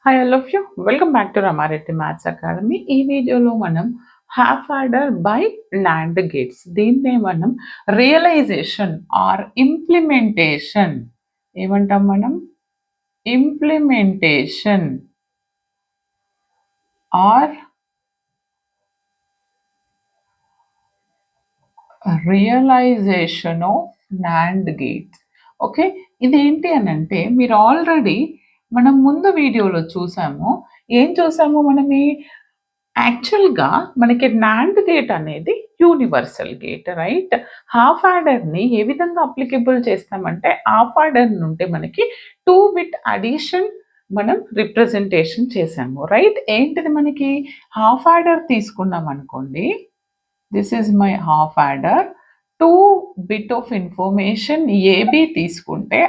Hi all of you welcome back to Ramareddy maths academy. ఈ వీడియోలో మనం half adder by NAND gates, దీన్నే మనం రియలైజేషన్ ఆర్ ఇంప్లిమెంటేషన్ ఏమంటాం? మనం implementation or realisation of NAND gates. Okay, ఇదేంటి అని అంటే మీరు ఆల్రెడీ మనం ముందు వీడియోలో చూసాము. ఏం చూసాము మనం? యాక్చువల్‌గా మనకి నాండ్ గేట్ అనేది యూనివర్సల్ గేట్, రైట్? హాఫ్ యాడర్‌ని ఏ విధంగా అప్లికేబుల్ చేస్తామంటే, హాఫ్ యాడర్ నుండి మనకి 2 బిట్ అడిషన్ మనం రిప్రజెంటేషన్ చేసాము, రైట్? ఏంటిది మనకి హాఫ్ యాడర్ తీసుకున్నాం అనుకోండి. This is my half adder. 2 bit of information A B తీసుకుంటే